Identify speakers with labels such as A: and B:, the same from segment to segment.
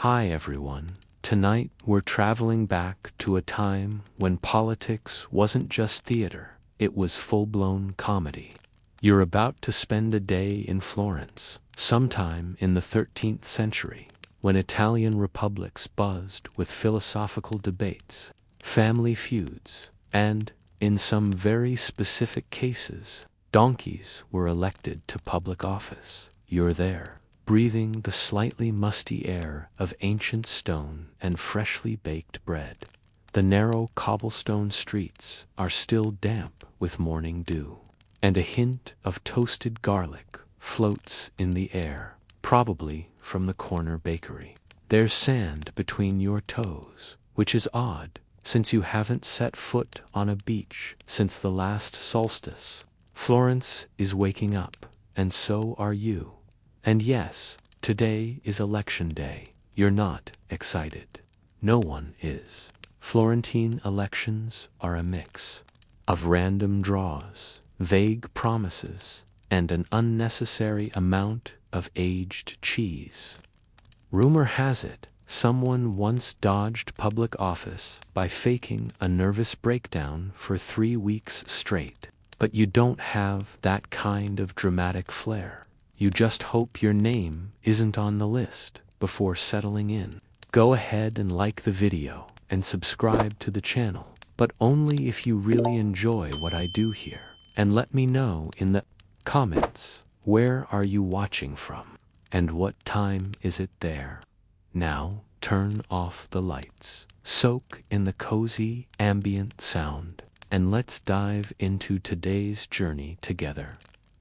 A: Hi everyone. Tonight we're traveling back to a time when politics wasn't just theater, it was full-blown comedy. You're about to spend a day in Florence, sometime in the 13th century, when Italian republics buzzed with philosophical debates, family feuds, and, in some very specific cases, donkeys were elected to public office. You're there, breathing the slightly musty air of ancient stone and freshly baked bread. The narrow cobblestone streets are still damp with morning dew, and a hint of toasted garlic floats in the air, probably from the corner bakery. There's sand between your toes, which is odd, since you haven't set foot on a beach since the last solstice. Florence is waking up, and so are you. And yes, today is election day. You're not excited. No one is. Florentine elections are a mix of random draws, vague promises, and an unnecessary amount of aged cheese. Rumor has it, someone once dodged public office by faking a nervous breakdown for 3 weeks straight. But you don't have that kind of dramatic flair. You just hope your name isn't on the list before settling in. Go ahead and like the video and subscribe to the channel, but only if you really enjoy what I do here. And let me know in the comments, where are you watching from? And what time is it there? Now, turn off the lights, soak in the cozy ambient sound, and let's dive into today's journey together.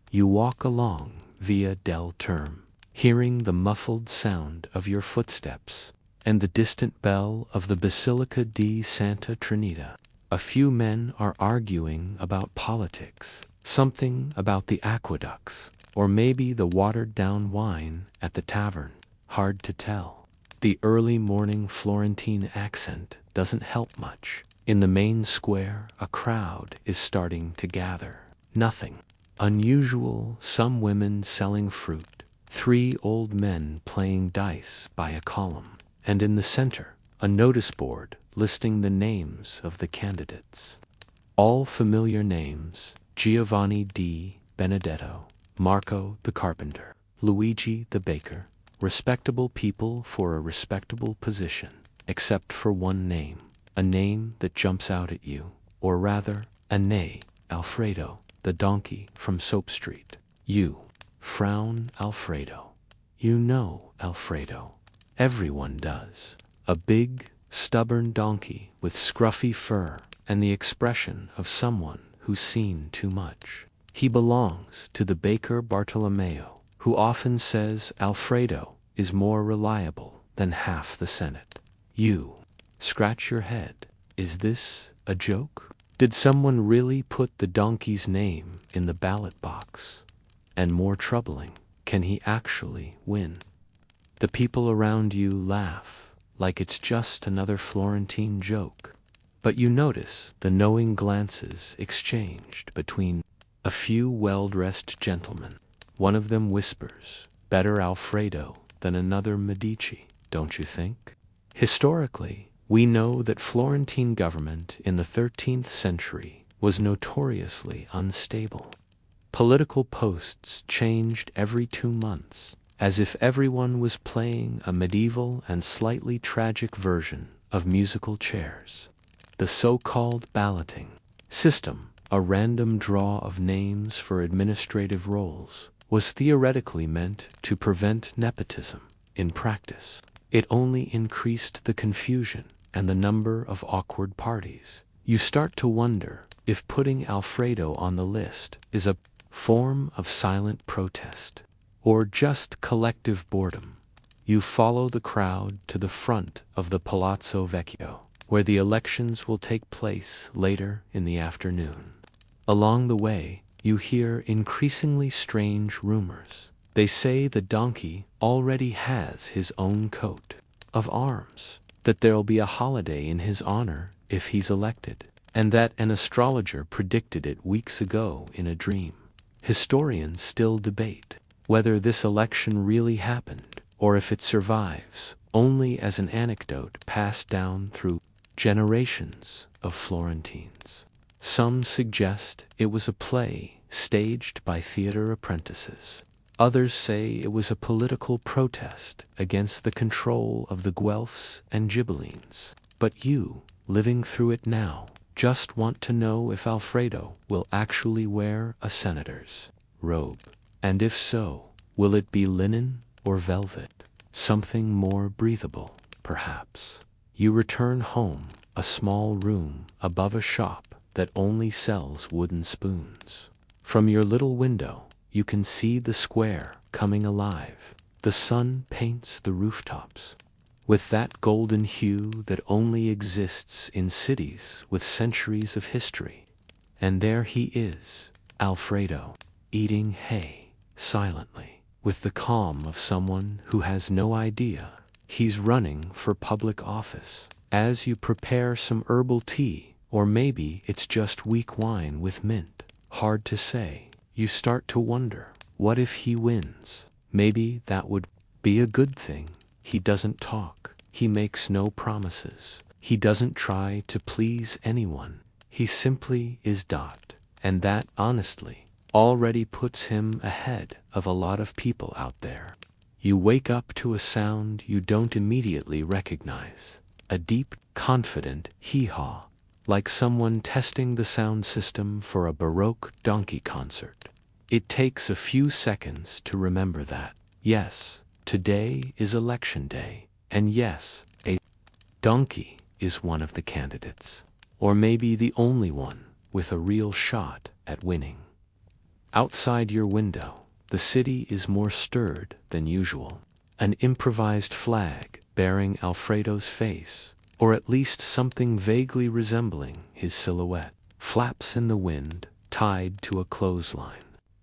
A: You walk along Via del Terme, hearing the muffled sound of your footsteps and the distant bell of the Basilica di Santa Trinita. A few men are arguing about politics, something about the aqueducts, or maybe the watered-down wine at the tavern. Hard to tell. The early morning Florentine accent doesn't help much. In the main square, a crowd is starting to gather. Nothing unusual, some women selling fruit, 3 old men playing dice by a column, and in the center, a notice board listing the names of the candidates. All familiar names: Giovanni di Benedetto, Marco the carpenter, Luigi the baker. Respectable people for a respectable position, except for one name, a name that jumps out at you, or rather, a nay, Alfredo, the donkey from Soap Street. You frown Alfredo. You know Alfredo. Everyone does. A big, stubborn donkey with scruffy fur and the expression of someone who's seen too much. He belongs to the baker Bartolomeo, who often says Alfredo is more reliable than half the Senate. You scratch your head. Is this a joke? Did someone really put the donkey's name in the ballot box? And more troubling, can he actually win? The people around you laugh, like it's just another Florentine joke. But you notice the knowing glances exchanged between a few well-dressed gentlemen. One of them whispers, "Better Alfredo than another Medici, don't you think?" Historically, we know that Florentine government in the 13th century was notoriously unstable. Political posts changed every 2 months, as if everyone was playing a medieval and slightly tragic version of musical chairs. The so-called balloting system, a random draw of names for administrative roles, was theoretically meant to prevent nepotism. In practice, it only increased the confusion and the number of awkward parties. You start to wonder if putting Alfredo on the list is a form of silent protest, or just collective boredom. You follow the crowd to the front of the Palazzo Vecchio, where the elections will take place later in the afternoon. Along the way, you hear increasingly strange rumors. They say the donkey already has his own coat of arms, that there'll be a holiday in his honor if he's elected, and that an astrologer predicted it weeks ago in a dream. Historians still debate whether this election really happened, or if it survives only as an anecdote passed down through generations of Florentines. Some suggest it was a play staged by theater apprentices. Others say it was a political protest against the control of the Guelphs and Ghibellines. But you, living through it now, just want to know if Alfredo will actually wear a senator's robe. And if so, will it be linen or velvet? Something more breathable, perhaps. You return home, a small room above a shop that only sells wooden spoons. From your little window, you can see the square coming alive. The sun paints the rooftops with that golden hue that only exists in cities with centuries of history. And there he is, Alfredo, eating hay, silently, with the calm of someone who has no idea he's running for public office. As you prepare some herbal tea, or maybe it's just weak wine with mint, hard to say, you start to wonder, what if he wins? Maybe that would be a good thing. He doesn't talk. He makes no promises. He doesn't try to please anyone. He simply is Dot. And that, honestly, already puts him ahead of a lot of people out there. You wake up to a sound you don't immediately recognize. A deep, confident hee-haw, like someone testing the sound system for a Baroque donkey concert. It takes a few seconds to remember that. Yes, today is election day, and yes, a donkey is one of the candidates. Or maybe the only one with a real shot at winning. Outside your window, the city is more stirred than usual. An improvised flag bearing Alfredo's face, or at least something vaguely resembling his silhouette, flaps in the wind, tied to a clothesline.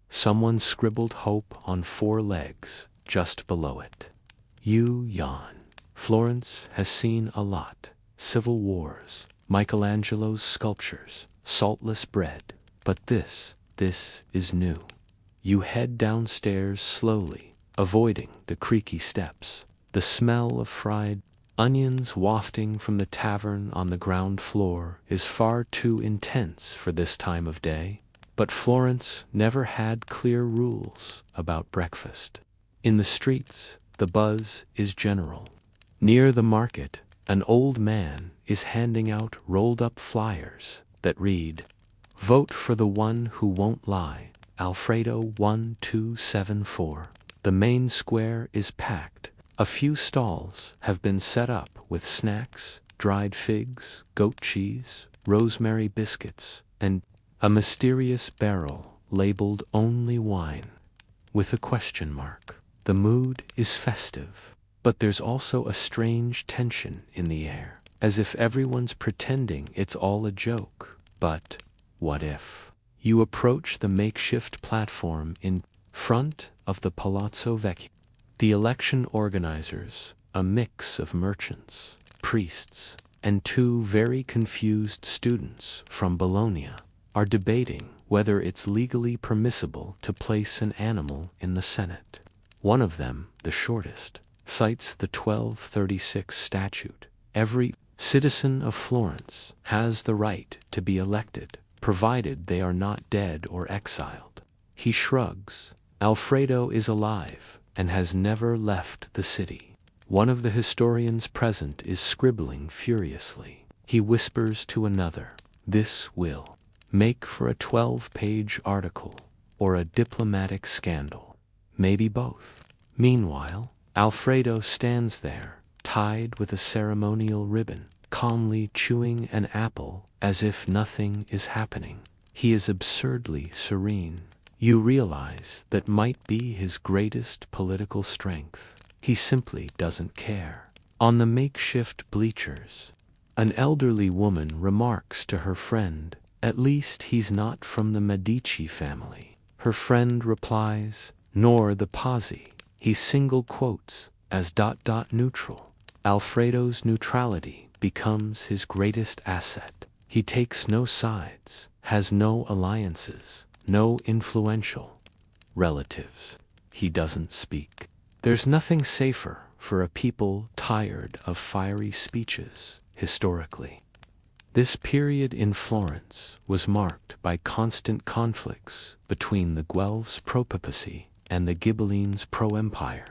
A: Someone scribbled hope on 4 legs just below it. You yawn. Florence has seen a lot. Civil wars, Michelangelo's sculptures, saltless bread. But this is new. You head downstairs slowly, avoiding the creaky steps. The smell of fried onions wafting from the tavern on the ground floor is far too intense for this time of day. But Florence never had clear rules about breakfast. In the streets, the buzz is general. Near the market, an old man is handing out rolled-up flyers that read, "Vote for the one who won't lie, Alfredo 1274. The main square is packed. A few stalls have been set up with snacks, dried figs, goat cheese, rosemary biscuits, and a mysterious barrel labeled only wine, with a question mark. The mood is festive, but there's also a strange tension in the air, as if everyone's pretending it's all a joke. But what if? You approach the makeshift platform in front of the Palazzo Vecchio. The election organizers, a mix of merchants, priests, and 2 very confused students from Bologna, are debating whether it's legally permissible to place an animal in the Senate. One of them, the shortest, cites the 1236 statute. Every citizen of Florence has the right to be elected, provided they are not dead or exiled. He shrugs. Alfredo is alive and has never left the city. One of the historians present is scribbling furiously. He whispers to another, "This will make for a 12-page article or a diplomatic scandal. Maybe both." Meanwhile, Alfredo stands there, tied with a ceremonial ribbon, calmly chewing an apple as if nothing is happening. He is absurdly serene. You realize that might be his greatest political strength. He simply doesn't care. On the makeshift bleachers, an elderly woman remarks to her friend, "At least he's not from the Medici family." Her friend replies, "Nor the Pazzi." He single quotes as ... neutral. Alfredo's neutrality becomes his greatest asset. He takes no sides, has no alliances, no influential relatives. He doesn't speak. There's nothing safer for a people tired of fiery speeches, historically. This period in Florence was marked by constant conflicts between the Guelphs pro-papacy and the Ghibellines pro-empire.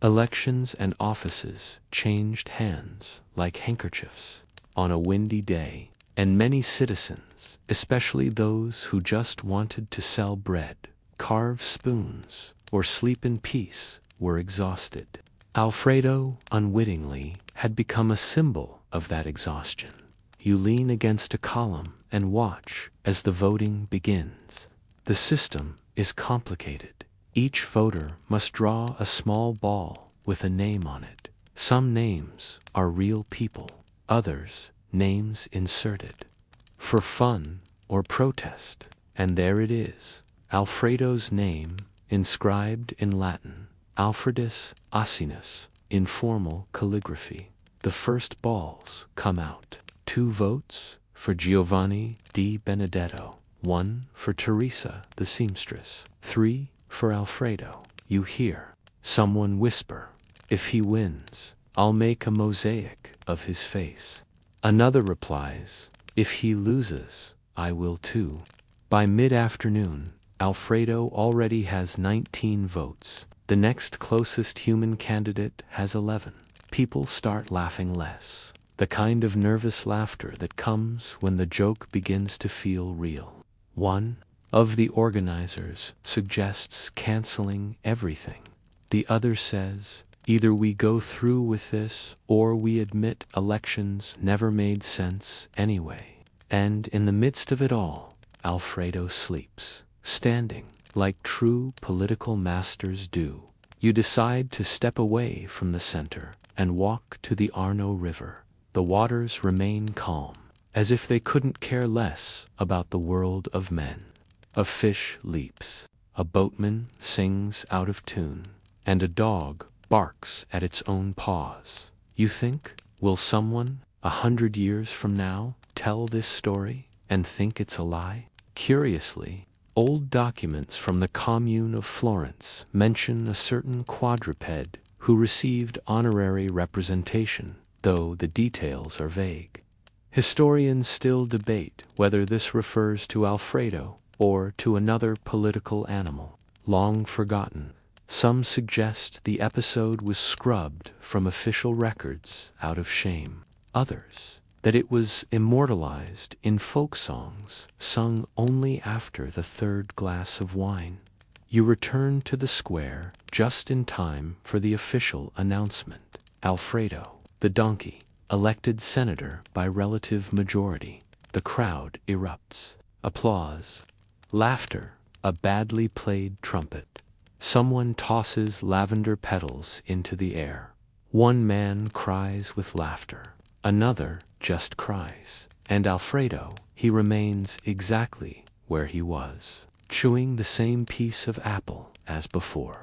A: Elections and offices changed hands like handkerchiefs on a windy day, and many citizens, especially those who just wanted to sell bread, carve spoons, or sleep in peace, were exhausted. Alfredo, unwittingly, had become a symbol of that exhaustion. You lean against a column and watch as the voting begins. The system is complicated. Each voter must draw a small ball with a name on it. Some names are real people, others names inserted for fun or protest. And there it is, Alfredo's name inscribed in Latin, Alfredus Asinus, in formal calligraphy. The first balls come out. 2 votes for Giovanni di Benedetto, 1 for Teresa the seamstress, 3 for Alfredo. You hear someone whisper, "If he wins, I'll make a mosaic of his face." Another replies, "If he loses, I will too." By mid-afternoon, Alfredo already has 19 votes. The next closest human candidate has 11. People start laughing less. The kind of nervous laughter that comes when the joke begins to feel real. One of the organizers suggests canceling everything. The other says, "Either we go through with this, or we admit elections never made sense anyway." And in the midst of it all, Alfredo sleeps, standing like true political masters do. You decide to step away from the center and walk to the Arno River. The waters remain calm, as if they couldn't care less about the world of men. A fish leaps, a boatman sings out of tune, and a dog barks at its own paws. You think, will someone, 100 years from now, tell this story and think it's a lie? Curiously, old documents from the Commune of Florence mention a certain quadruped who received honorary representation, though the details are vague. Historians still debate whether this refers to Alfredo or to another political animal, long forgotten. Some suggest the episode was scrubbed from official records out of shame. Others, that it was immortalized in folk songs sung only after the 3rd glass of wine. You return to the square just in time for the official announcement. Alfredo, the donkey, elected senator by relative majority. The crowd erupts. Applause. Laughter. A badly played trumpet. Someone tosses lavender petals into the air. One man cries with laughter. Another just cries. And Alfredo, he remains exactly where he was, chewing the same piece of apple as before.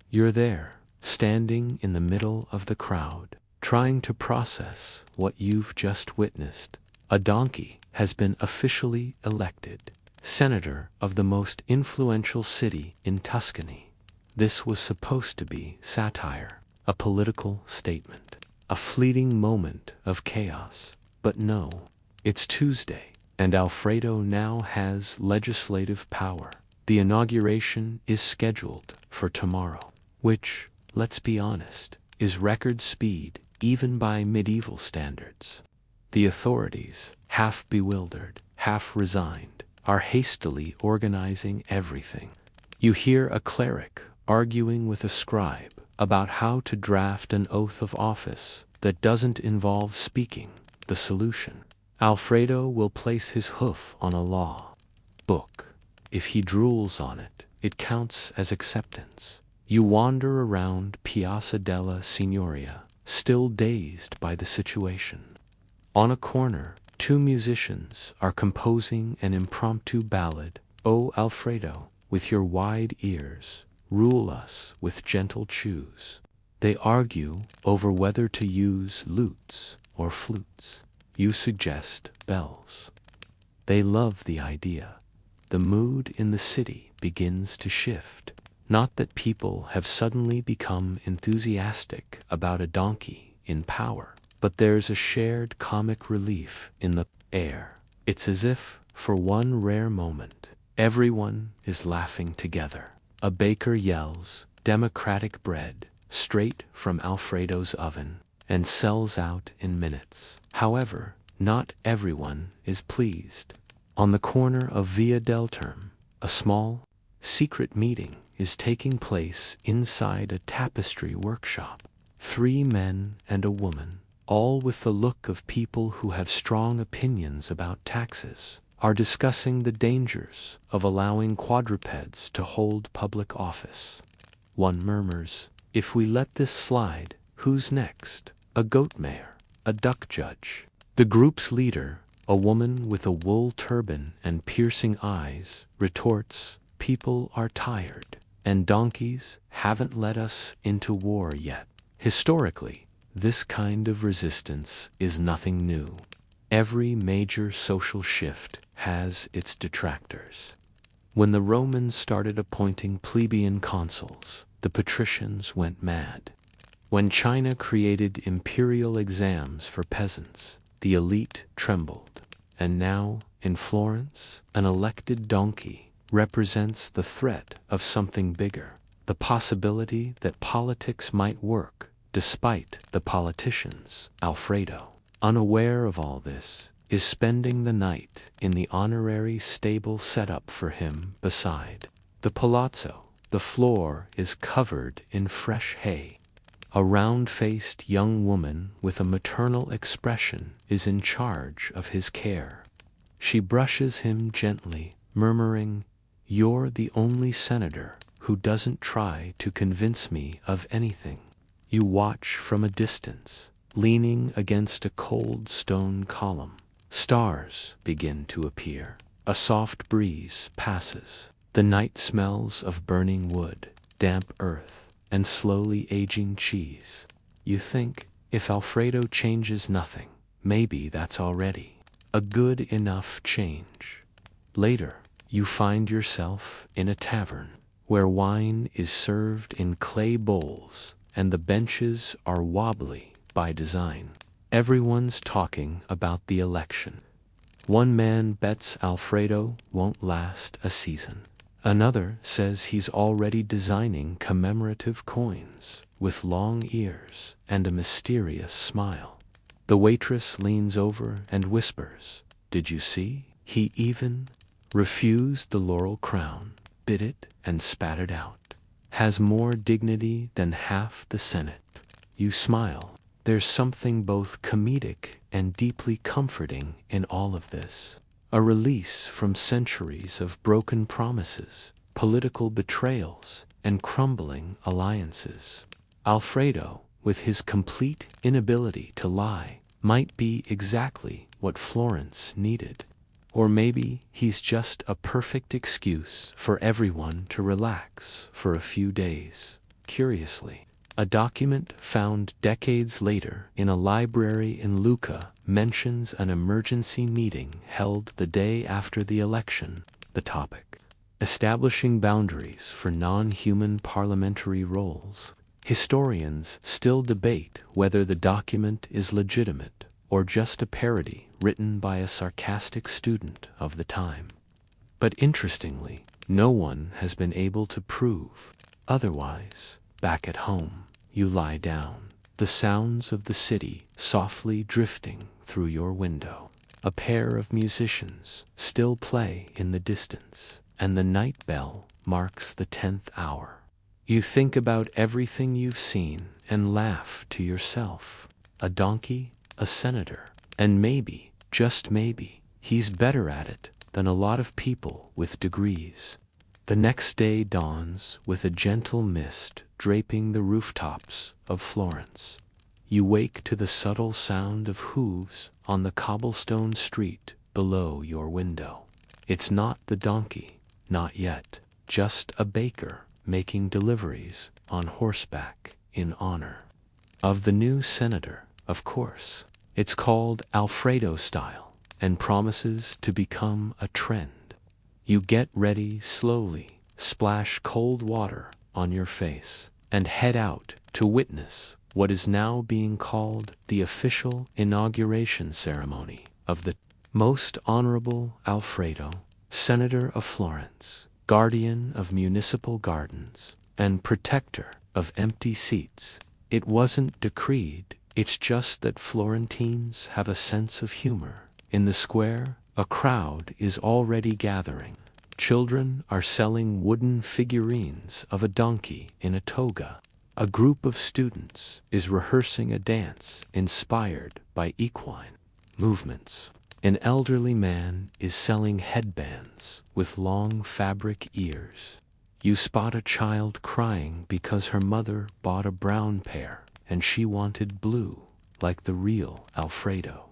A: You're there, standing in the middle of the crowd, trying to process what you've just witnessed. A donkey has been officially elected senator of the most influential city in Tuscany. This was supposed to be satire, a political statement, a fleeting moment of chaos. But no, it's Tuesday, and Alfredo now has legislative power. The inauguration is scheduled for tomorrow, which, let's be honest, is record speed even by medieval standards. The authorities, half bewildered, half resigned, are hastily organizing everything. You hear a cleric arguing with a scribe about how to draft an oath of office that doesn't involve speaking. The solution: Alfredo will place his hoof on a law book. If he drools on it, it counts as acceptance. You wander around Piazza della Signoria, still dazed by the situation. On a corner, 2 musicians are composing an impromptu ballad. "O Alfredo, with your wide ears, rule us with gentle chews." They argue over whether to use lutes or flutes. You suggest bells. They love the idea. The mood in the city begins to shift. Not that people have suddenly become enthusiastic about a donkey in power, but there's a shared comic relief in the air. It's as if, for one rare moment, everyone is laughing together. A baker yells, "Democratic bread," straight from Alfredo's oven, and sells out in minutes. However, not everyone is pleased. On the corner of Via del Terme, a small, secret meeting is taking place inside a tapestry workshop. 3 men and a woman, all with the look of people who have strong opinions about taxes, are discussing the dangers of allowing quadrupeds to hold public office. One murmurs, "If we let this slide, who's next? A goat mayor? A duck judge?" The group's leader, a woman with a wool turban and piercing eyes, retorts, "People are tired, and donkeys haven't led us into war yet." Historically, this kind of resistance is nothing new. Every major social shift has its detractors. When the Romans started appointing plebeian consuls, the patricians went mad. When China created imperial exams for peasants, the elite trembled. And now, in Florence, an elected donkey represents the threat of something bigger, the possibility that politics might work despite the politicians. Alfredo, unaware of all this, is spending the night in the honorary stable set up for him beside the palazzo. The floor is covered in fresh hay. A round-faced young woman with a maternal expression is in charge of his care. She brushes him gently, murmuring, "You're the only senator who doesn't try to convince me of anything." You watch from a distance, leaning against a cold stone column. Stars begin to appear. A soft breeze passes. The night smells of burning wood, damp earth, and slowly aging cheese. You think, if Alfredo changes nothing, maybe that's already a good enough change. Later, you find yourself in a tavern, where wine is served in clay bowls, and the benches are wobbly by design. Everyone's talking about the election. One man bets Alfredo won't last a season. Another says he's already designing commemorative coins with long ears and a mysterious smile. The waitress leans over and whispers, "Did you see? He even refused the laurel crown, bit it and spat it out. Has more dignity than half the Senate." You smile. There's something both comedic and deeply comforting in all of this. A release from centuries of broken promises, political betrayals, and crumbling alliances. Alfredo, with his complete inability to lie, might be exactly what Florence needed. Or maybe he's just a perfect excuse for everyone to relax for a few days. Curiously, a document found decades later in a library in Lucca mentions an emergency meeting held the day after the election. The topic: establishing boundaries for non-human parliamentary roles. Historians still debate whether the document is legitimate or just a parody written by a sarcastic student of the time. But interestingly, no one has been able to prove otherwise. Back at home, you lie down, the sounds of the city softly drifting through your window. A pair of musicians still play in the distance, and the night bell marks the 10th hour. You think about everything you've seen and laugh to yourself. A donkey, a senator, and maybe, just maybe, he's better at it than a lot of people with degrees. The next day dawns with a gentle mist draping the rooftops of Florence. You wake to the subtle sound of hooves on the cobblestone street below your window. It's not the donkey, not yet, just a baker making deliveries on horseback in honor of the new senator, of course. It's called Alfredo style and promises to become a trend. You get ready slowly, splash cold water on your face, and head out to witness what is now being called the official inauguration ceremony of the Most Honorable Alfredo, Senator of Florence, guardian of municipal gardens, and protector of empty seats. It wasn't decreed, it's just that Florentines have a sense of humor. In the square, a crowd is already gathering. Children are selling wooden figurines of a donkey in a toga. A group of students is rehearsing a dance inspired by equine movements. An elderly man is selling headbands with long fabric ears. You spot a child crying because her mother bought a brown pair and she wanted blue, like the real Alfredo.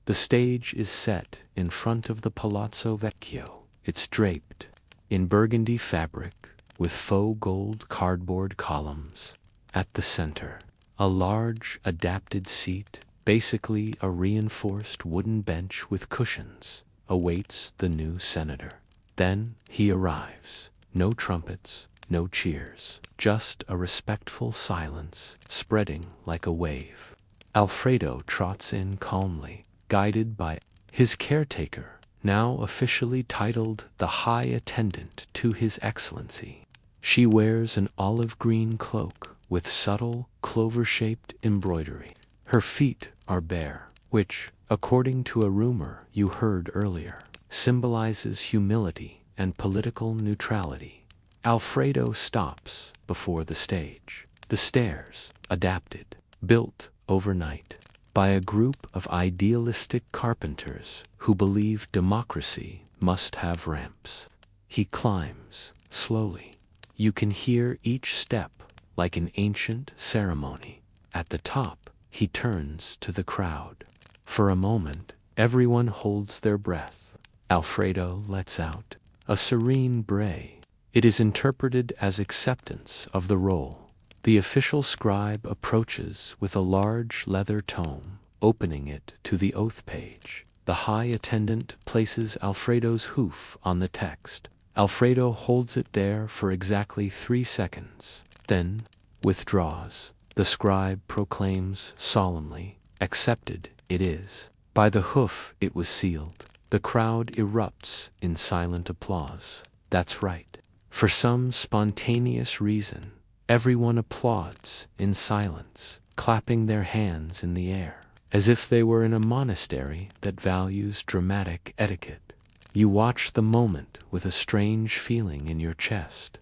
A: The stage is set in front of the Palazzo Vecchio. It's draped in burgundy fabric with faux gold cardboard columns. At the center, a large adapted seat, basically a reinforced wooden bench with cushions, awaits the new senator. Then he arrives. No trumpets, no cheers, just a respectful silence spreading like a wave. Alfredo trots in calmly, guided by his caretaker, now officially titled the High Attendant to His Excellency. She wears an olive green cloak with subtle clover-shaped embroidery. Her feet are bare, which, according to a rumor you heard earlier, symbolizes humility and political neutrality. Alfredo stops before the stage. The stairs, adapted, built overnight by a group of idealistic carpenters who believe democracy must have ramps. He climbs slowly. You can hear each step like an ancient ceremony. At the top, he turns to the crowd. For a moment, everyone holds their breath. Alfredo lets out a serene bray. It is interpreted as acceptance of the role. The official scribe approaches with a large leather tome, opening it to the oath page. The high attendant places Alfredo's hoof on the text. Alfredo holds it there for exactly 3 seconds, then withdraws. The scribe proclaims solemnly, "Accepted it is. By the hoof it was sealed." The crowd erupts in silent applause. That's right. For some spontaneous reason, everyone applauds in silence, clapping their hands in the air, as if they were in a monastery that values dramatic etiquette. You watch the moment with a strange feeling in your chest.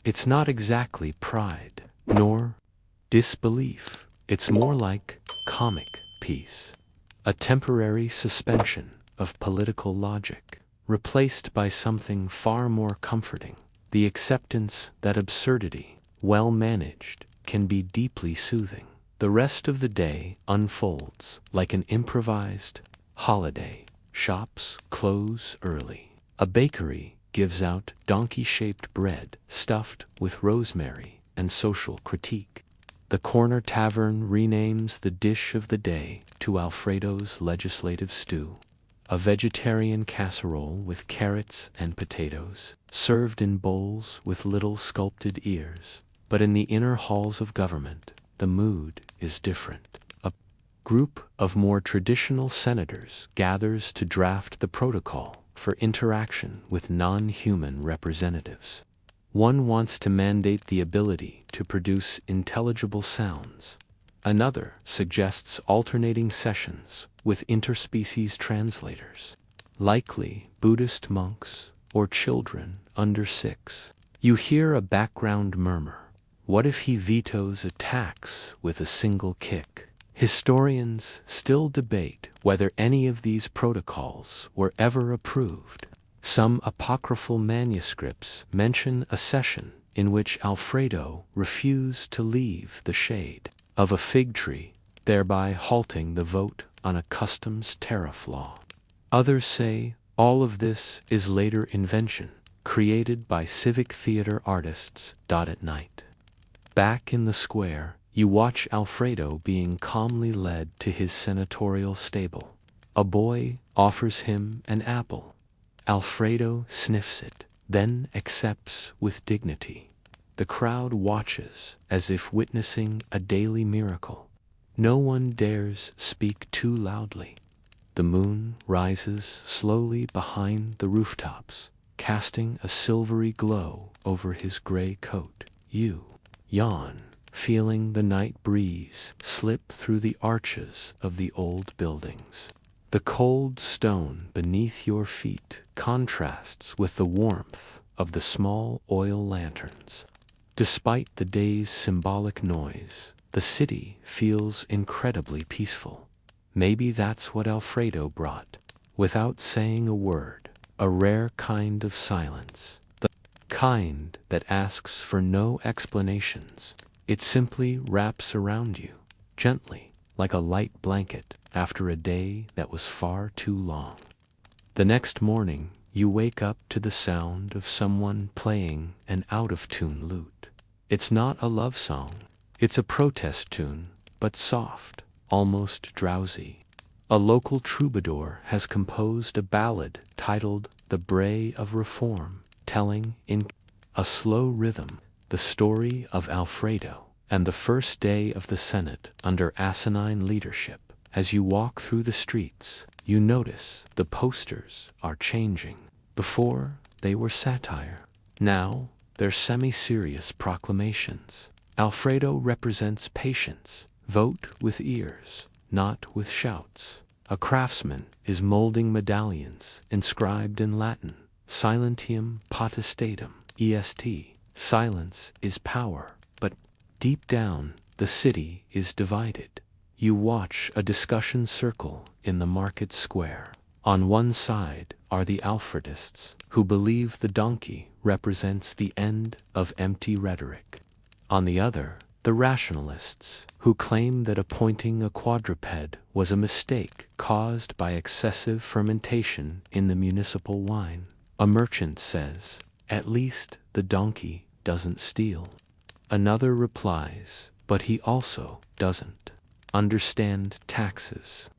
A: It's not exactly pride, nor disbelief. It's more like comic peace, a temporary suspension of political logic, replaced by something far more comforting, the acceptance that absurdity, well managed, can be deeply soothing. The rest of the day unfolds like an improvised holiday. Shops close early. A bakery gives out donkey-shaped bread stuffed with rosemary and social critique. The corner tavern renames the dish of the day to Alfredo's legislative stew, a vegetarian casserole with carrots and potatoes, served in bowls with little sculpted ears. But in the inner halls of government, the mood is different. A group of more traditional senators gathers to draft the protocol for interaction with non-human representatives. One wants to mandate the ability to produce intelligible sounds. Another suggests alternating sessions with interspecies translators, likely Buddhist monks or children under 6. You hear a background murmur. What if he vetoes a tax with a single kick? Historians still debate whether any of these protocols were ever approved. Some apocryphal manuscripts mention a session in which Alfredo refused to leave the shade of a fig tree, thereby halting the vote on a customs tariff law. Others say all of this is later invention, created by civic theater artists. At night, back in the square, you watch Alfredo being calmly led to his senatorial stable. A boy offers him an apple. Alfredo sniffs it, then accepts with dignity. the crowd watches as if witnessing a daily miracle. No one dares speak too loudly. The moon rises slowly behind the rooftops, casting a silvery glow over his gray coat. You yawn, feeling the night breeze slip through the arches of the old buildings. The cold stone beneath your feet contrasts with the warmth of the small oil lanterns. Despite the day's symbolic noise, the city feels incredibly peaceful. Maybe that's what Alfredo brought. Without saying a word, a rare kind of silence. The kind that asks for no explanations. It simply wraps around you, gently, like a light blanket after a day that was far too long. The next morning, you wake up to the sound of someone playing an out-of-tune lute. It's not a love song. It's a protest tune, but soft, almost drowsy. A local troubadour has composed a ballad titled The Bray of Reform, telling in a slow rhythm the story of Alfredo and the first day of the Senate under asinine leadership. As you walk through the streets, you notice the posters are changing. Before, they were satire. Now, they're semi-serious proclamations. Alfredo represents patience. Vote with ears, not with shouts. A craftsman is molding medallions inscribed in Latin. Silentium potestatem, est. Silence is power. But deep down, the city is divided. You watch a discussion circle in the market square. On one side are the Alfredists, who believe the donkey represents the end of empty rhetoric. On the other, the rationalists, who claim that appointing a quadruped was a mistake caused by excessive fermentation in the municipal wine. A merchant says, "At least the donkey doesn't steal." Another replies, "But he also doesn't understand taxes."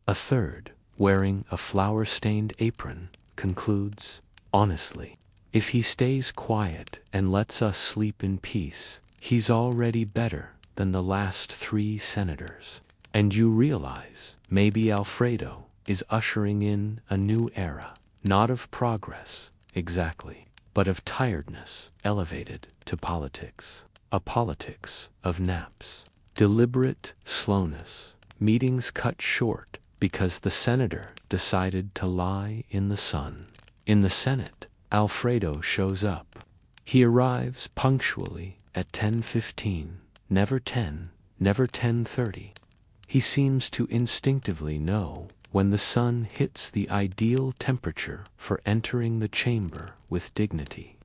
A: A third, wearing a flour-stained apron, concludes, "Honestly, if he stays quiet and lets us sleep in peace, he's already better than the last 3 senators." And you realize maybe Alfredo is ushering in a new era, not of progress, exactly, but of tiredness elevated to politics. A politics of naps. Deliberate slowness. Meetings cut short because the senator decided to lie in the sun. In the Senate, Alfredo shows up. He arrives punctually at 10:15, never 10, never 10:30. He seems to instinctively know when the sun hits the ideal temperature for entering the chamber with dignity.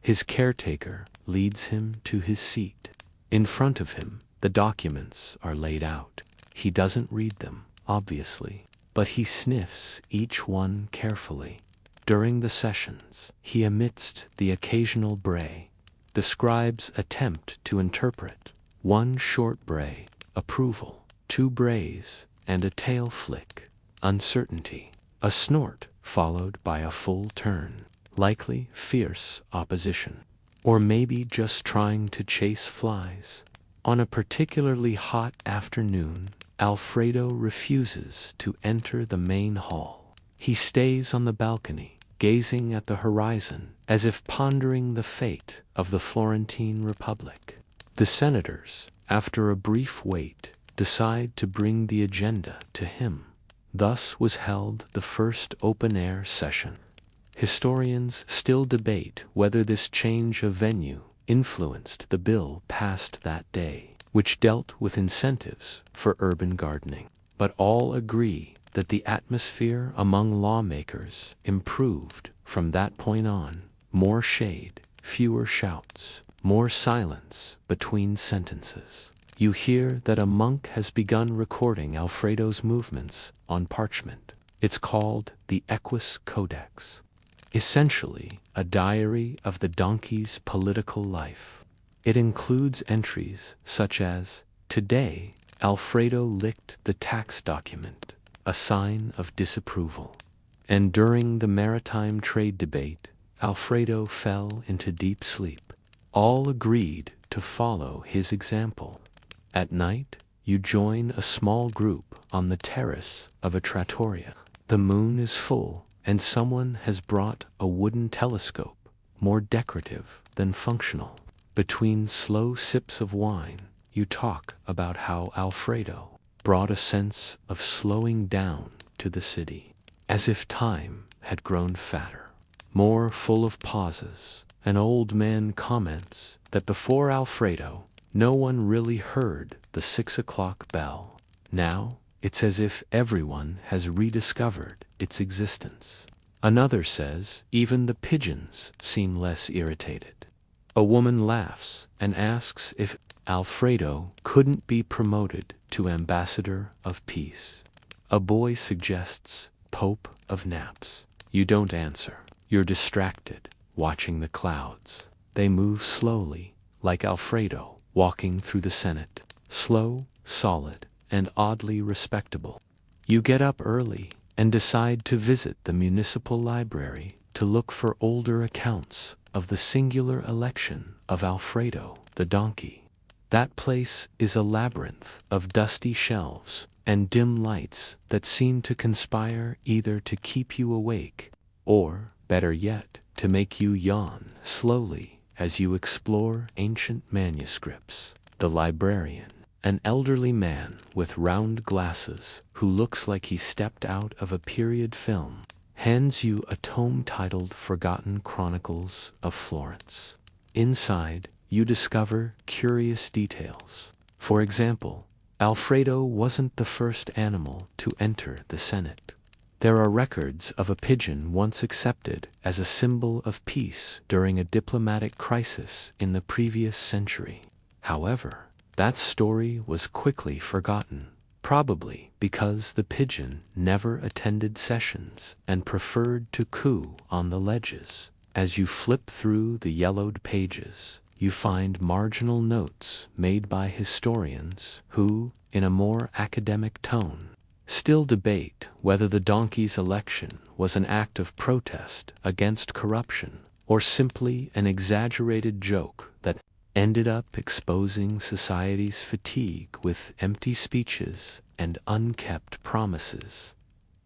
A: His caretaker leads him to his seat. In front of him, the documents are laid out. He doesn't read them, obviously, but he sniffs each one carefully. During the sessions, he emits the occasional bray. The scribes attempt to interpret. 1 short bray, approval. 2 brays, and a tail flick, uncertainty. A snort followed by a full turn, likely fierce opposition. Or maybe just trying to chase flies. On a particularly hot afternoon, Alfredo refuses to enter the main hall. He stays on the balcony, gazing at the horizon, as if pondering the fate of the Florentine Republic. The senators, after a brief wait, decide to bring the agenda to him. Thus was held the first open-air session. Historians still debate whether this change of venue influenced the bill passed that day, which dealt with incentives for urban gardening. But all agree that the atmosphere among lawmakers improved from that point on. More shade, fewer shouts, more silence between sentences. You hear that a monk has begun recording Alfredo's movements on parchment. It's called the Equus Codex. Essentially, a diary of the donkey's political life. It includes entries such as, "Today, Alfredo licked the tax document, a sign of disapproval." And during the maritime trade debate, Alfredo fell into deep sleep. all agreed to follow his example. At night, you join a small group on the terrace of a trattoria. The moon is full, and someone has brought a wooden telescope, more decorative than functional. Between slow sips of wine, you talk about how Alfredo brought a sense of slowing down to the city, as if time had grown fatter, more full of pauses. An old man comments that before Alfredo, no one really heard the 6 o'clock bell. Now, it's as if everyone has rediscovered its existence. Another says even the pigeons seem less irritated. A woman laughs and asks if Alfredo couldn't be promoted to ambassador of peace. A boy suggests Pope of naps. You don't answer. You're distracted, watching the clouds. They move slowly, like Alfredo walking through the Senate. Slow, solid, and oddly respectable. You get up early and decide to visit the municipal library to look for older accounts of the singular election of Alfredo the donkey. That place is a labyrinth of dusty shelves and dim lights that seem to conspire either to keep you awake or, better yet, to make you yawn slowly as you explore ancient manuscripts. The librarian, an elderly man with round glasses who looks like he stepped out of a period film, hands you a tome titled Forgotten Chronicles of Florence. Inside, you discover curious details. For example, Alfredo wasn't the first animal to enter the Senate. There are records of a pigeon once accepted as a symbol of peace during a diplomatic crisis in the previous century. However, that story was quickly forgotten, probably because the pigeon never attended sessions and preferred to coo on the ledges. As you flip through the yellowed pages, you find marginal notes made by historians who, in a more academic tone, still debate whether the donkey's election was an act of protest against corruption or simply an exaggerated joke that ended up exposing society's fatigue with empty speeches and unkept promises.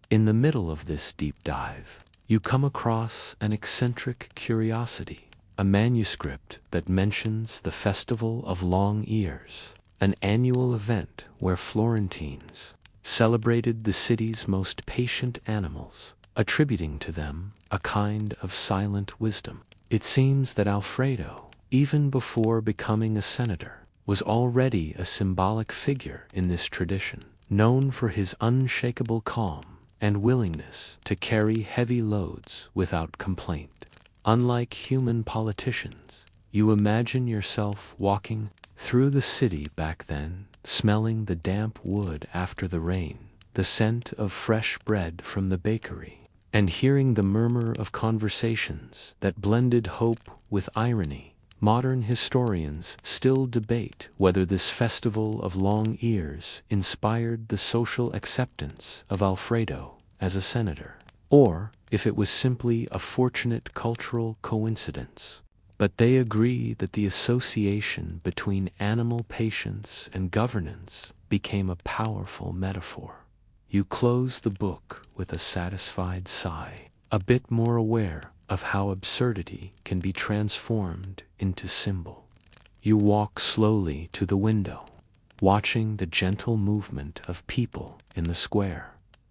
A: In the middle of this deep dive, you come across an eccentric curiosity, a manuscript that mentions the Festival of Long Ears, an annual event where Florentines celebrated the city's most patient animals, attributing to them a kind of silent wisdom. It seems that Alfredo, even before becoming a senator, was already a symbolic figure in this tradition, known for his unshakable calm and willingness to carry heavy loads without complaint. Unlike human politicians, you imagine yourself walking through the city back then, smelling the damp wood after the rain, the scent of fresh bread from the bakery, and hearing the murmur of conversations that blended hope with irony. Modern historians still debate whether this festival of long ears inspired the social acceptance of Alfredo as a senator, or if it was simply a fortunate cultural coincidence. But they agree that the association between animal patience and governance became a powerful metaphor. You close the book with a satisfied sigh, a bit more aware of how absurdity can be transformed into symbol. You walk slowly to the window, watching the gentle movement of people in the square.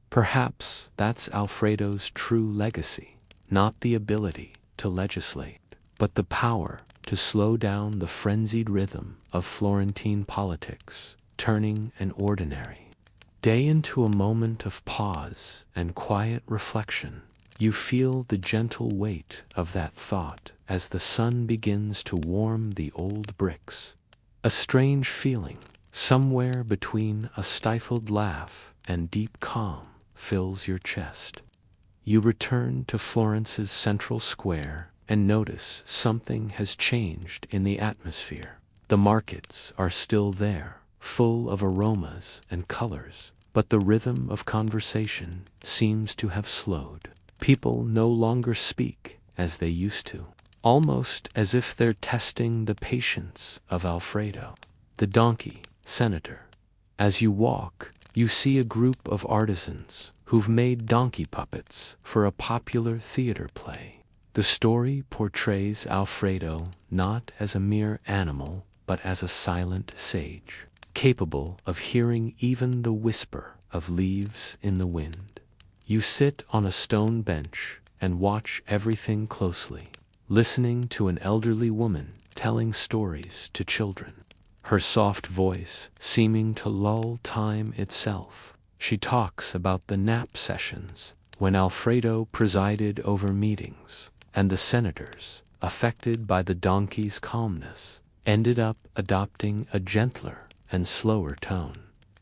A: Perhaps that's Alfredo's true legacy, not the ability to legislate, but the power to slow down the frenzied rhythm of Florentine politics, turning an ordinary day into a moment of pause and quiet reflection. You feel the gentle weight of that thought as the sun begins to warm the old bricks. A strange feeling, somewhere between a stifled laugh and deep calm, fills your chest. You return to Florence's central square and notice something has changed in the atmosphere. The markets are still there, full of aromas and colors, but the rhythm of conversation seems to have slowed. People no longer speak as they used to. almost as if they're testing the patience of Alfredo. The donkey, senator. As you walk, you see a group of artisans who've made donkey puppets for a popular theater play. The story portrays Alfredo not as a mere animal, but as a silent sage, capable of hearing even the whisper of leaves in the wind. You sit on a stone bench and watch everything closely, listening to an elderly woman telling stories to children. Her soft voice seeming to lull time itself. She talks about the nap sessions when Alfredo presided over meetings, and the senators, affected by the donkey's calmness, ended up adopting a gentler and slower tone.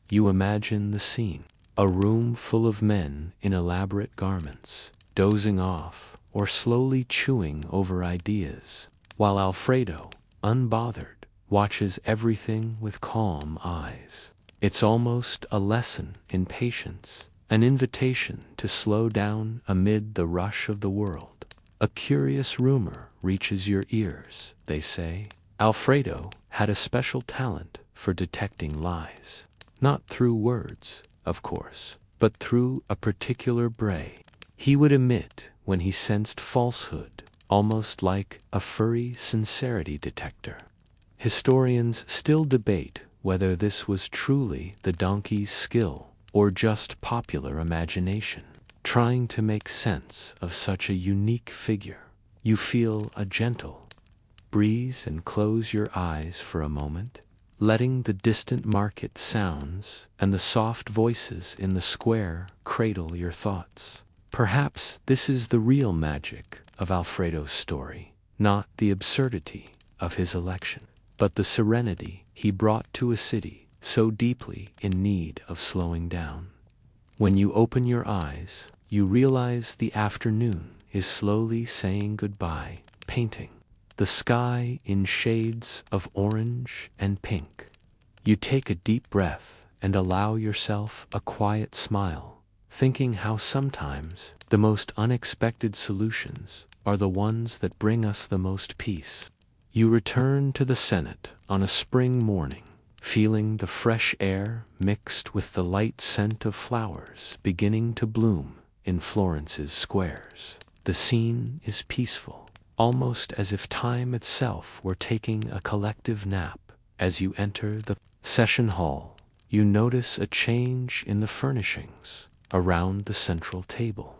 A: You imagine the scene, a room full of men in elaborate garments, dozing off or slowly chewing over ideas, while Alfredo, unbothered, watches everything with calm eyes. It's almost a lesson in patience, an invitation to slow down amid the rush of the world. A curious rumor reaches your ears, they say. Alfredo had a special talent for detecting lies. Not through words, of course, but through a particular bray he would emit when he sensed falsehood, almost like a furry sincerity detector. Historians still debate whether this was truly the donkey's skill or just popular imagination, trying to make sense of such a unique figure. You feel a gentle breeze and close your eyes for a moment, letting the distant market sounds and the soft voices in the square cradle your thoughts. Perhaps this is the real magic of Alfredo's story, not the absurdity of his election, but the serenity he brought to a city so deeply in need of slowing down. When you open your eyes, you realize the afternoon is slowly saying goodbye, painting the sky in shades of orange and pink. You take a deep breath and allow yourself a quiet smile, thinking how sometimes the most unexpected solutions are the ones that bring us the most peace. You return to the Senate on a spring morning, feeling the fresh air mixed with the light scent of flowers beginning to bloom in Florence's squares. The scene is peaceful, almost as if time itself were taking a collective nap. As you enter the session hall, you notice a change in the furnishings around the central table.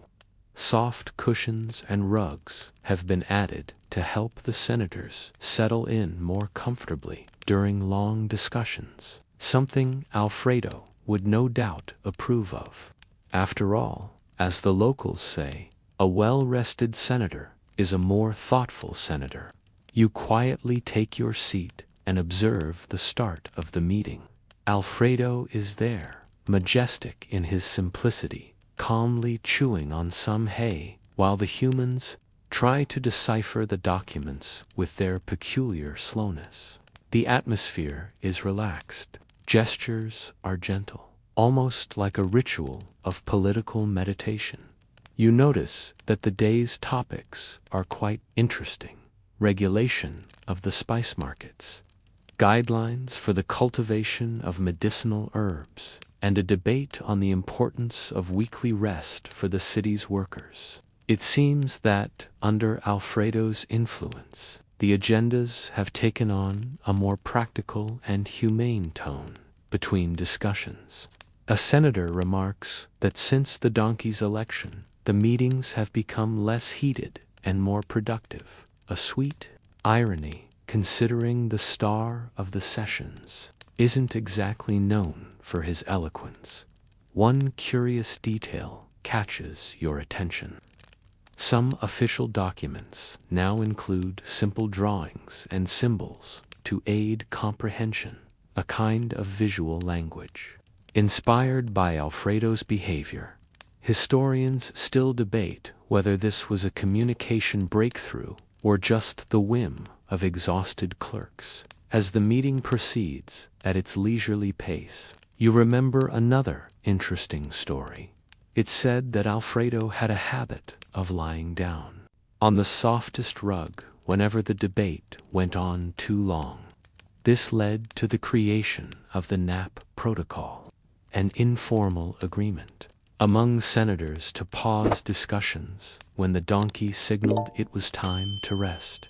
A: Soft cushions and rugs have been added to help the senators settle in more comfortably during long discussions, something Alfredo would no doubt approve of. After all, as the locals say, a well-rested senator is a more thoughtful senator. You quietly take your seat and observe the start of the meeting. Alfredo is there, majestic in his simplicity, calmly chewing on some hay, while the humans try to decipher the documents with their peculiar slowness. The atmosphere is relaxed. Gestures are gentle, almost like a ritual of political meditation. You notice that the day's topics are quite interesting. Regulation of the spice markets, guidelines for the cultivation of medicinal herbs, and a debate on the importance of weekly rest for the city's workers. It seems that, under Alfredo's influence, the agendas have taken on a more practical and humane tone between discussions. A senator remarks that since the donkey's election, the meetings have become less heated and more productive, a sweet irony considering the star of the sessions isn't exactly known for his eloquence. One curious detail catches your attention. Some official documents now include simple drawings and symbols to aid comprehension, a kind of visual language. Inspired by Alfredo's behavior, historians still debate whether this was a communication breakthrough or just the whim of exhausted clerks. As the meeting proceeds at its leisurely pace, you remember another interesting story. It's said that Alfredo had a habit of lying down on the softest rug whenever the debate went on too long. This led to the creation of the nap protocol, an informal agreement among senators to pause discussions when the donkey signaled it was time to rest.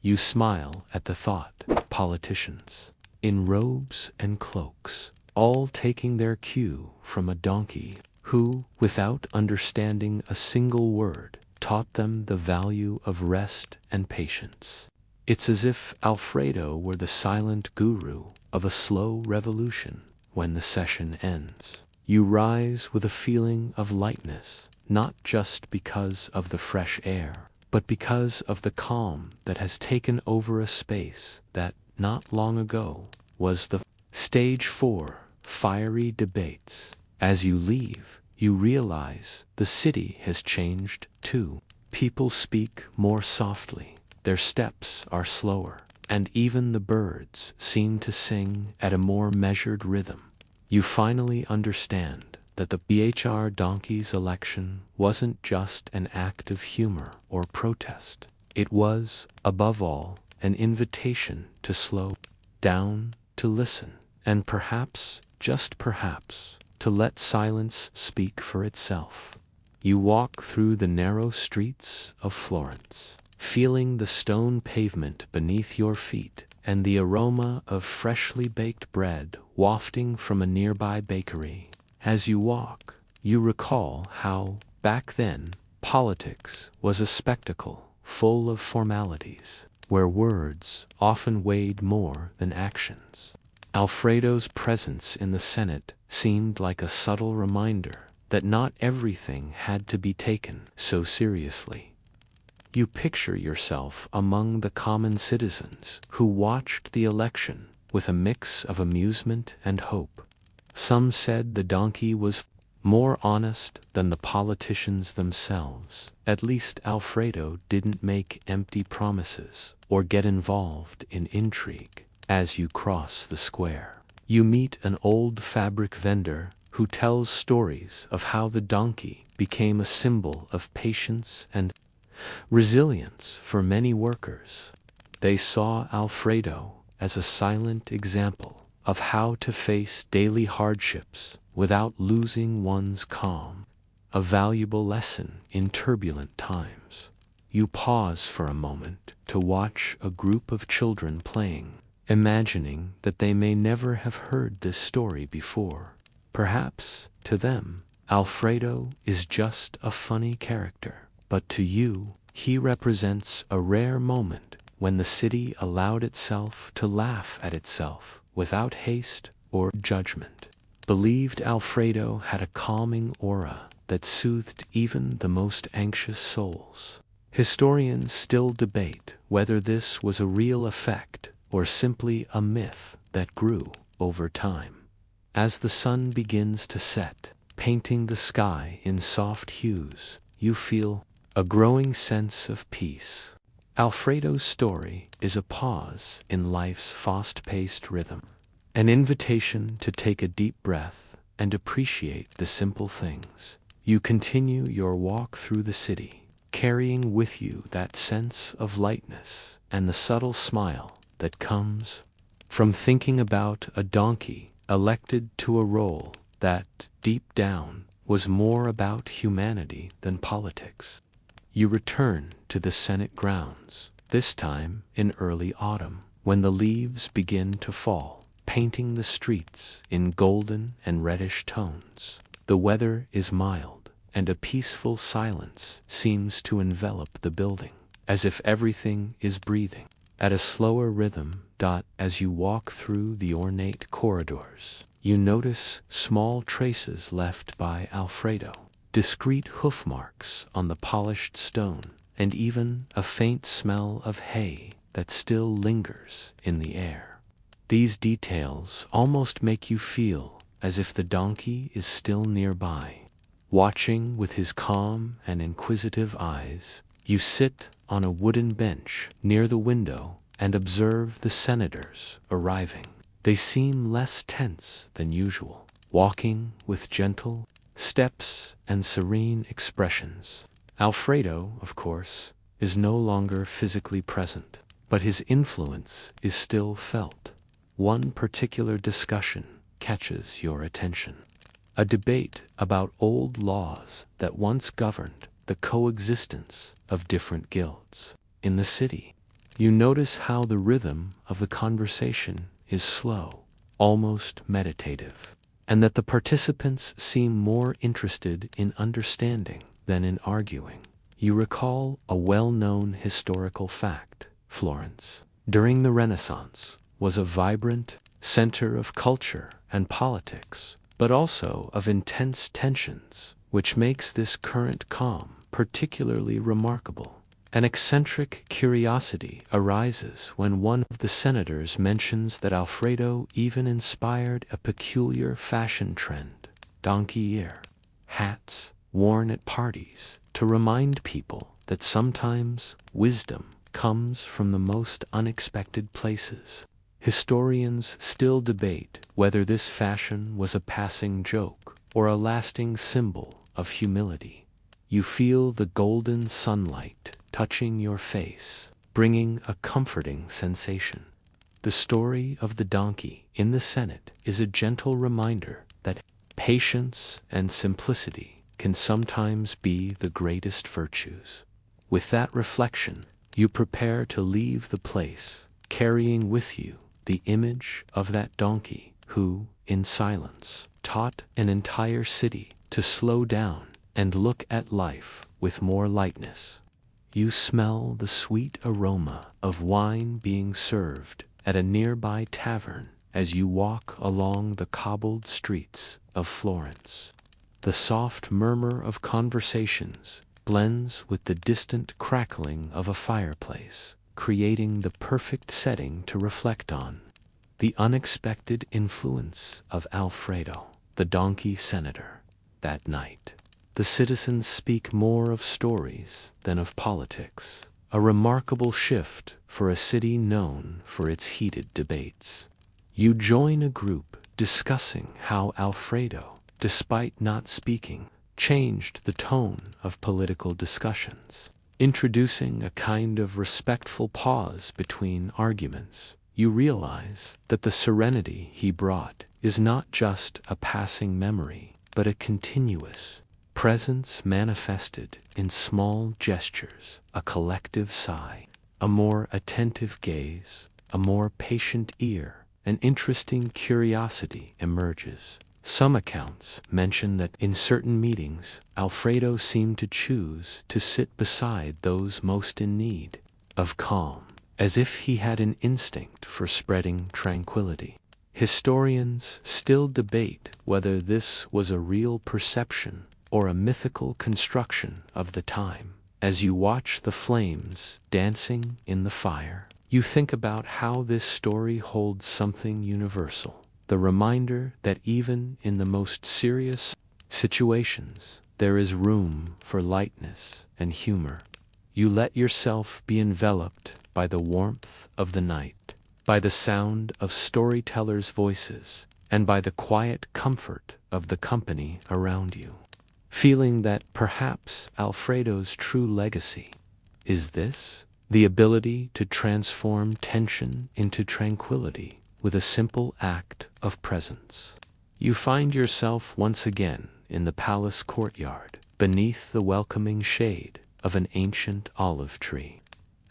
A: You smile at the thought. Politicians, in robes and cloaks, all taking their cue from a donkey who, without understanding a single word, taught them the value of rest and patience. It's as if Alfredo were the silent guru of a slow revolution. When the session ends, you rise with a feeling of lightness, not just because of the fresh air, but because of the calm that has taken over a space that, not long ago, was the stage for fiery debates. As you leave, you realize the city has changed too. People speak more softly, their steps are slower, and even the birds seem to sing at a more measured rhythm. You finally understand that the BHR donkey's election wasn't just an act of humor or protest. It was, above all, an invitation to slow down, to listen, and perhaps, just perhaps, to let silence speak for itself. You walk through the narrow streets of Florence, feeling the stone pavement beneath your feet and the aroma of freshly baked bread wafting from a nearby bakery. As you walk, you recall how, back then, politics was a spectacle full of formalities, where words often weighed more than actions. Alfredo's presence in the Senate seemed like a subtle reminder that not everything had to be taken so seriously. You picture yourself among the common citizens who watched the election with a mix of amusement and hope. Some said the donkey was more honest than the politicians themselves. At least Alfredo didn't make empty promises or get involved in intrigue. As you cross the square, you meet an old fabric vendor who tells stories of how the donkey became a symbol of patience and resilience for many workers. They saw Alfredo as a silent example of how to face daily hardships without losing one's calm, a valuable lesson in turbulent times. You pause for a moment to watch a group of children playing, imagining that they may never have heard this story before. Perhaps, to them, Alfredo is just a funny character, but to you, he represents a rare moment when the city allowed itself to laugh at itself without haste or judgment. Believed Alfredo had a calming aura that soothed even the most anxious souls. Historians still debate whether this was a real effect or simply a myth that grew over time. As the sun begins to set, painting the sky in soft hues, you feel a growing sense of peace. Alfredo's story is a pause in life's fast-paced rhythm, an invitation to take a deep breath and appreciate the simple things. You continue your walk through the city, carrying with you that sense of lightness and the subtle smile that comes from thinking about a donkey elected to a role that, deep down, was more about humanity than politics. You return to the Senate grounds, this time in early autumn, when the leaves begin to fall, painting the streets in golden and reddish tones. The weather is mild, and a peaceful silence seems to envelop the building, as if everything is breathing at a slower rhythm. As you walk through the ornate corridors, you notice small traces left by Alfredo, discreet hoof marks on the polished stone, and even a faint smell of hay that still lingers in the air. These details almost make you feel as if the donkey is still nearby, watching with his calm and inquisitive eyes. You sit on a wooden bench near the window and observe the senators arriving. They seem less tense than usual, walking with gentle steps and serene expressions. Alfredo, of course, is no longer physically present, but his influence is still felt. One particular discussion catches your attention. A debate about old laws that once governed the coexistence of different guilds in the city. You notice how the rhythm of the conversation is slow, almost meditative, and that the participants seem more interested in understanding than in arguing. You recall a well-known historical fact. Florence, during the Renaissance, was a vibrant center of culture and politics, but also of intense tensions, which makes this current calm particularly remarkable. An eccentric curiosity arises when one of the senators mentions that Alfredo even inspired a peculiar fashion trend, donkey ear hats worn at parties, to remind people that sometimes wisdom comes from the most unexpected places. Historians still debate whether this fashion was a passing joke or a lasting symbol of humility. You feel the golden sunlight touching your face, bringing a comforting sensation. The story of the donkey in the Senate is a gentle reminder that patience and simplicity can sometimes be the greatest virtues. With that reflection, you prepare to leave the place, carrying with you the image of that donkey who, in silence, taught an entire city to slow down and look at life with more lightness. You smell the sweet aroma of wine being served at a nearby tavern as you walk along the cobbled streets of Florence. The soft murmur of conversations blends with the distant crackling of a fireplace, creating the perfect setting to reflect on the unexpected influence of Alfredo, the donkey senator. That night, the citizens speak more of stories than of politics, a remarkable shift for a city known for its heated debates. You join a group discussing how Alfredo, despite not speaking, changed the tone of political discussions, introducing a kind of respectful pause between arguments. You realize that the serenity he brought is not just a passing memory, but a continuous presence manifested in small gestures, a collective sigh, a more attentive gaze, a more patient ear. An interesting curiosity emerges. Some accounts mention that in certain meetings, Alfredo seemed to choose to sit beside those most in need of calm, as if he had an instinct for spreading tranquility. Historians still debate whether this was a real perception or a mythical construction of the time. As you watch the flames dancing in the fire, you think about how this story holds something universal, the reminder that even in the most serious situations, there is room for lightness and humor. You let yourself be enveloped by the warmth of the night, by the sound of storytellers' voices, and by the quiet comfort of the company around you, feeling that perhaps Alfredo's true legacy is this: the ability to transform tension into tranquility with a simple act of presence. You find yourself once again in the palace courtyard, beneath the welcoming shade of an ancient olive tree.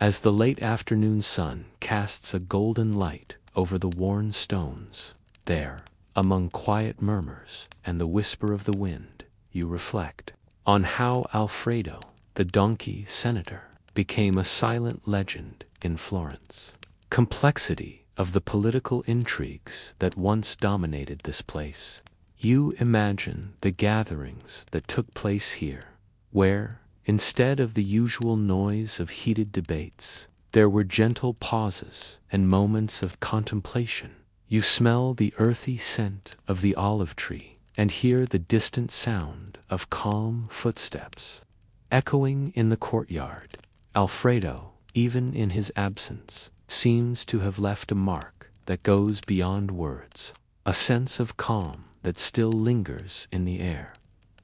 A: As the late afternoon sun casts a golden light over the worn stones, there, among quiet murmurs and the whisper of the wind, you reflect on how Alfredo, the donkey senator, became a silent legend in Florence. Complexity of the political intrigues that once dominated this place. You imagine the gatherings that took place here, where, instead of the usual noise of heated debates, there were gentle pauses and moments of contemplation. You smell the earthy scent of the olive tree and hear the distant sound of calm footsteps echoing in the courtyard. Alfredo, even in his absence, seems to have left a mark that goes beyond words, a sense of calm that still lingers in the air.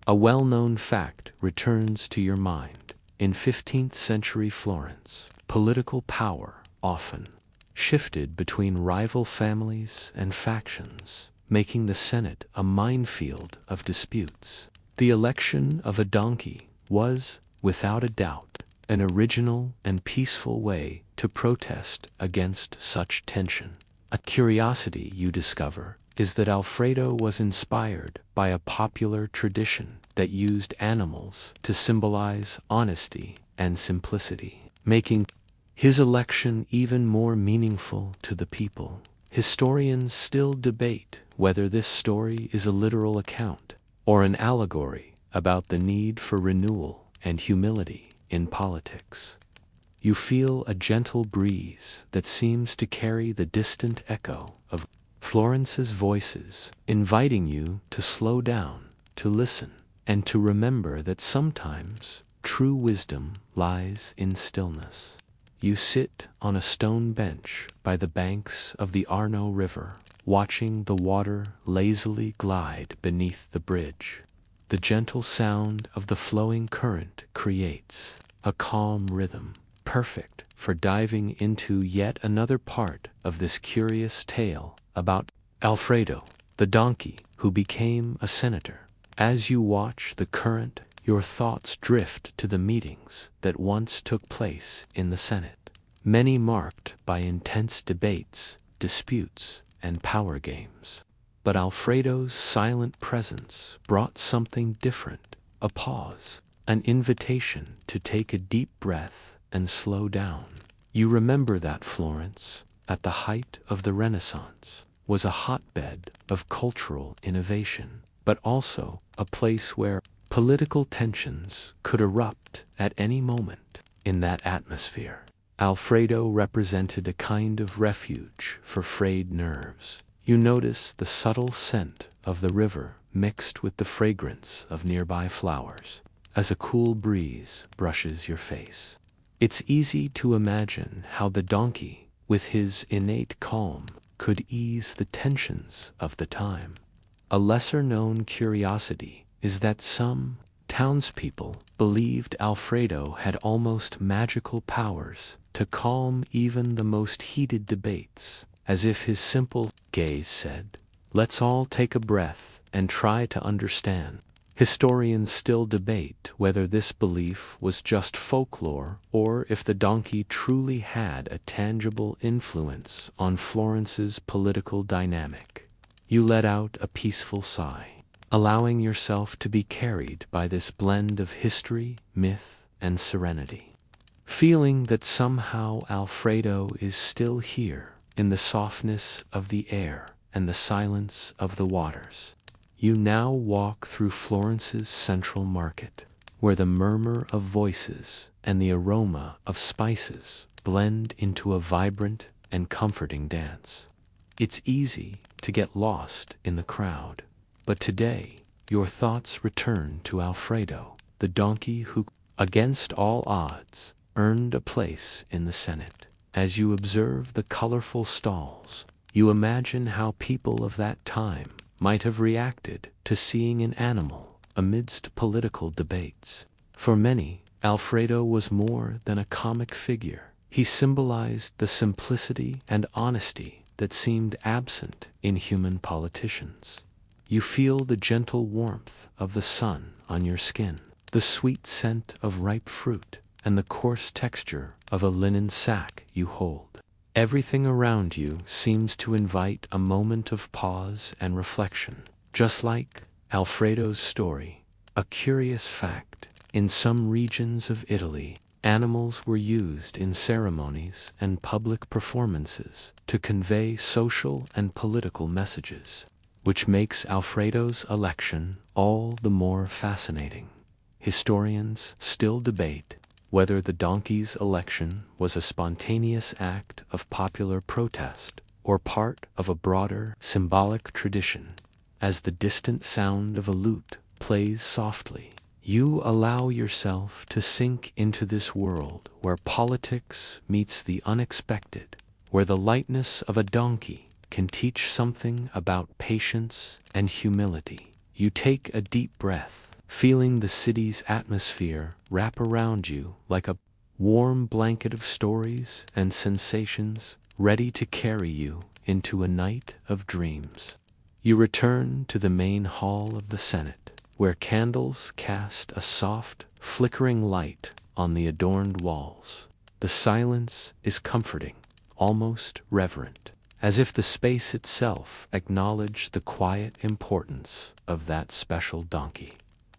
A: A well-known fact returns to your mind. In 15th century Florence, political power often shifted between rival families and factions, making the Senate a minefield of disputes. The election of a donkey was, without a doubt, an original and peaceful way to protest against such tension. A curiosity you discover is that Alfredo was inspired by a popular tradition that used animals to symbolize honesty and simplicity, making his election even more meaningful to the people. Historians still debate whether this story is a literal account or an allegory about the need for renewal and humility in politics. You feel a gentle breeze that seems to carry the distant echo of Florence's voices, inviting you to slow down, to listen, and to remember that sometimes true wisdom lies in stillness. You sit on a stone bench by the banks of the Arno River, watching the water lazily glide beneath the bridge. The gentle sound of the flowing current creates a calm rhythm, perfect for diving into yet another part of this curious tale about Alfredo, the donkey who became a senator. As you watch the current, your thoughts drift to the meetings that once took place in the Senate, many marked by intense debates, disputes, and power games. But Alfredo's silent presence brought something different, a pause, an invitation to take a deep breath and slow down. You remember that Florence, at the height of the Renaissance, was a hotbed of cultural innovation, but also a place where political tensions could erupt at any moment. In that atmosphere, Alfredo represented a kind of refuge for frayed nerves. You notice the subtle scent of the river mixed with the fragrance of nearby flowers as a cool breeze brushes your face. It's easy to imagine how the donkey, with his innate calm, could ease the tensions of the time. A lesser-known curiosity is that some townspeople believed Alfredo had almost magical powers to calm even the most heated debates, as if his simple gaze said, "Let's all take a breath and try to understand." Historians still debate whether this belief was just folklore or if the donkey truly had a tangible influence on Florence's political dynamic. You let out a peaceful sigh, allowing yourself to be carried by this blend of history, myth, and serenity, feeling that somehow Alfredo is still here in the softness of the air and the silence of the waters. You now walk through Florence's central market, where the murmur of voices and the aroma of spices blend into a vibrant and comforting dance. It's easy to get lost in the crowd, but today your thoughts return to Alfredo, the donkey who, against all odds, earned a place in the Senate. As you observe the colorful stalls, you imagine how people of that time might have reacted to seeing an animal amidst political debates. For many, Alfredo was more than a comic figure. He symbolized the simplicity and honesty that seemed absent in human politicians. You feel the gentle warmth of the sun on your skin, the sweet scent of ripe fruit, and the coarse texture of a linen sack you hold. Everything around you seems to invite a moment of pause and reflection, just like Alfredo's story. A curious fact, in some regions of Italy, animals were used in ceremonies and public performances to convey social and political messages, which makes Alfredo's election all the more fascinating. Historians still debate whether the donkey's election was a spontaneous act of popular protest or part of a broader symbolic tradition. As the distant sound of a lute plays softly, you allow yourself to sink into this world where politics meets the unexpected, where the lightness of a donkey can teach something about patience and humility. You take a deep breath, feeling the city's atmosphere wrap around you like a warm blanket of stories and sensations ready to carry you into a night of dreams. You return to the main hall of the Senate, where candles cast a soft, flickering light on the adorned walls. The silence is comforting, almost reverent, as if the space itself acknowledged the quiet importance of that special donkey.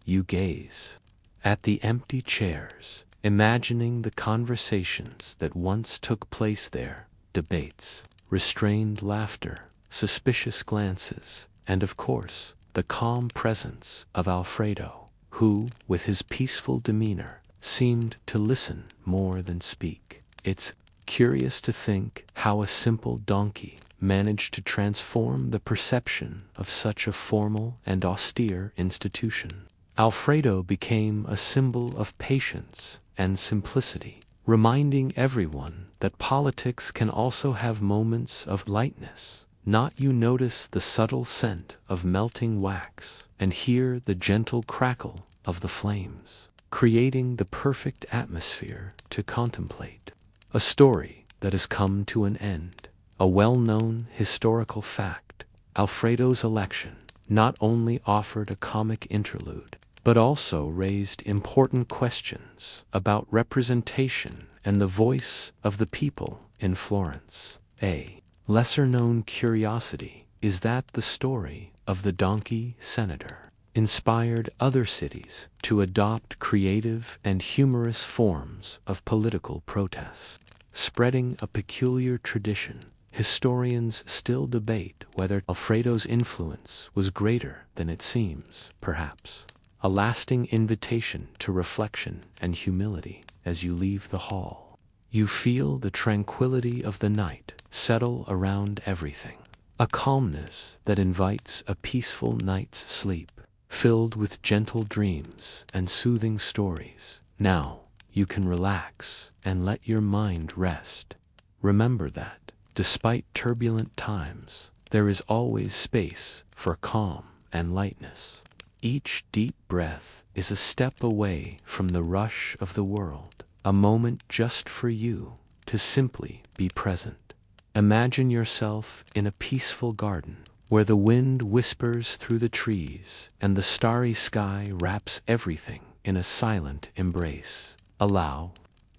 A: You gaze at the empty chairs, imagining the conversations that once took place there, debates, restrained laughter, suspicious glances, and of course, the calm presence of Alfredo, who, with his peaceful demeanor, seemed to listen more than speak. It's curious to think how a simple donkey managed to transform the perception of such a formal and austere institution. Alfredo became a symbol of patience and simplicity, reminding everyone that politics can also have moments of lightness. Not you notice the subtle scent of melting wax and hear the gentle crackle of the flames, creating the perfect atmosphere to contemplate. A story that has come to an end, a well-known historical fact. Alfredo's election not only offered a comic interlude, but also raised important questions about representation and the voice of the people in Florence. A lesser-known curiosity is that the story of the donkey senator inspired other cities to adopt creative and humorous forms of political protest. Spreading a peculiar tradition, historians still debate whether Alfredo's influence was greater than it seems, perhaps. A lasting invitation to reflection and humility as you leave the hall. You feel the tranquility of the night settle around everything, a calmness that invites a peaceful night's sleep, filled with gentle dreams and soothing stories. Now, you can relax and let your mind rest. Remember that, despite turbulent times, there is always space for calm and lightness. Each deep breath is a step away from the rush of the world, a moment just for you to simply be present. Imagine yourself in a peaceful garden, where the wind whispers through the trees and the starry sky wraps everything in a silent embrace. Allow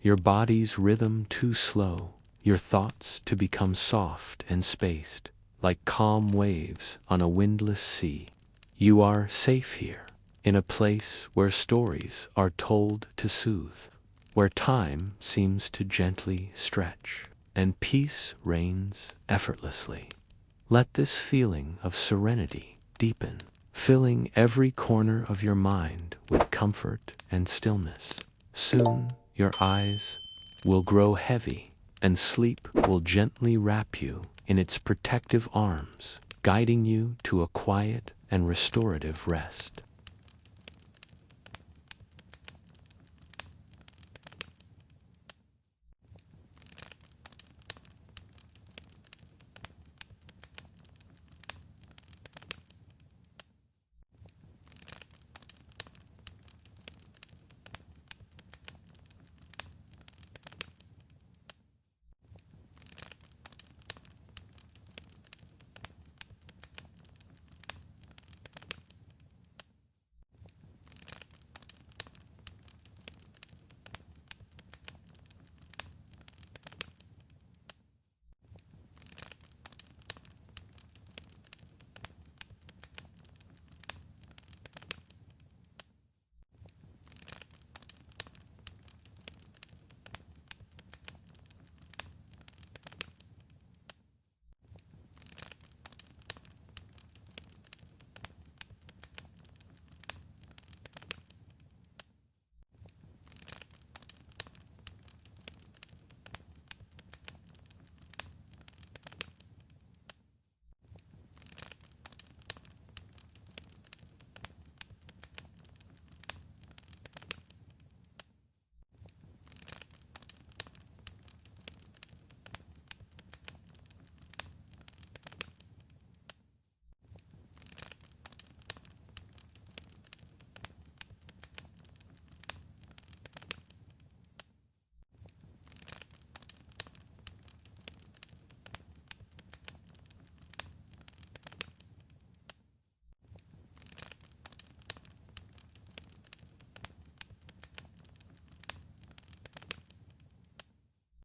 A: your body's rhythm to slow, your thoughts to become soft and spaced, like calm waves on a windless sea. You are safe here, in a place where stories are told to soothe, where time seems to gently stretch, and peace reigns effortlessly. Let this feeling of serenity deepen, filling every corner of your mind with comfort and stillness. Soon, your eyes will grow heavy, and sleep will gently wrap you in its protective arms, guiding you to a quiet and restorative rest.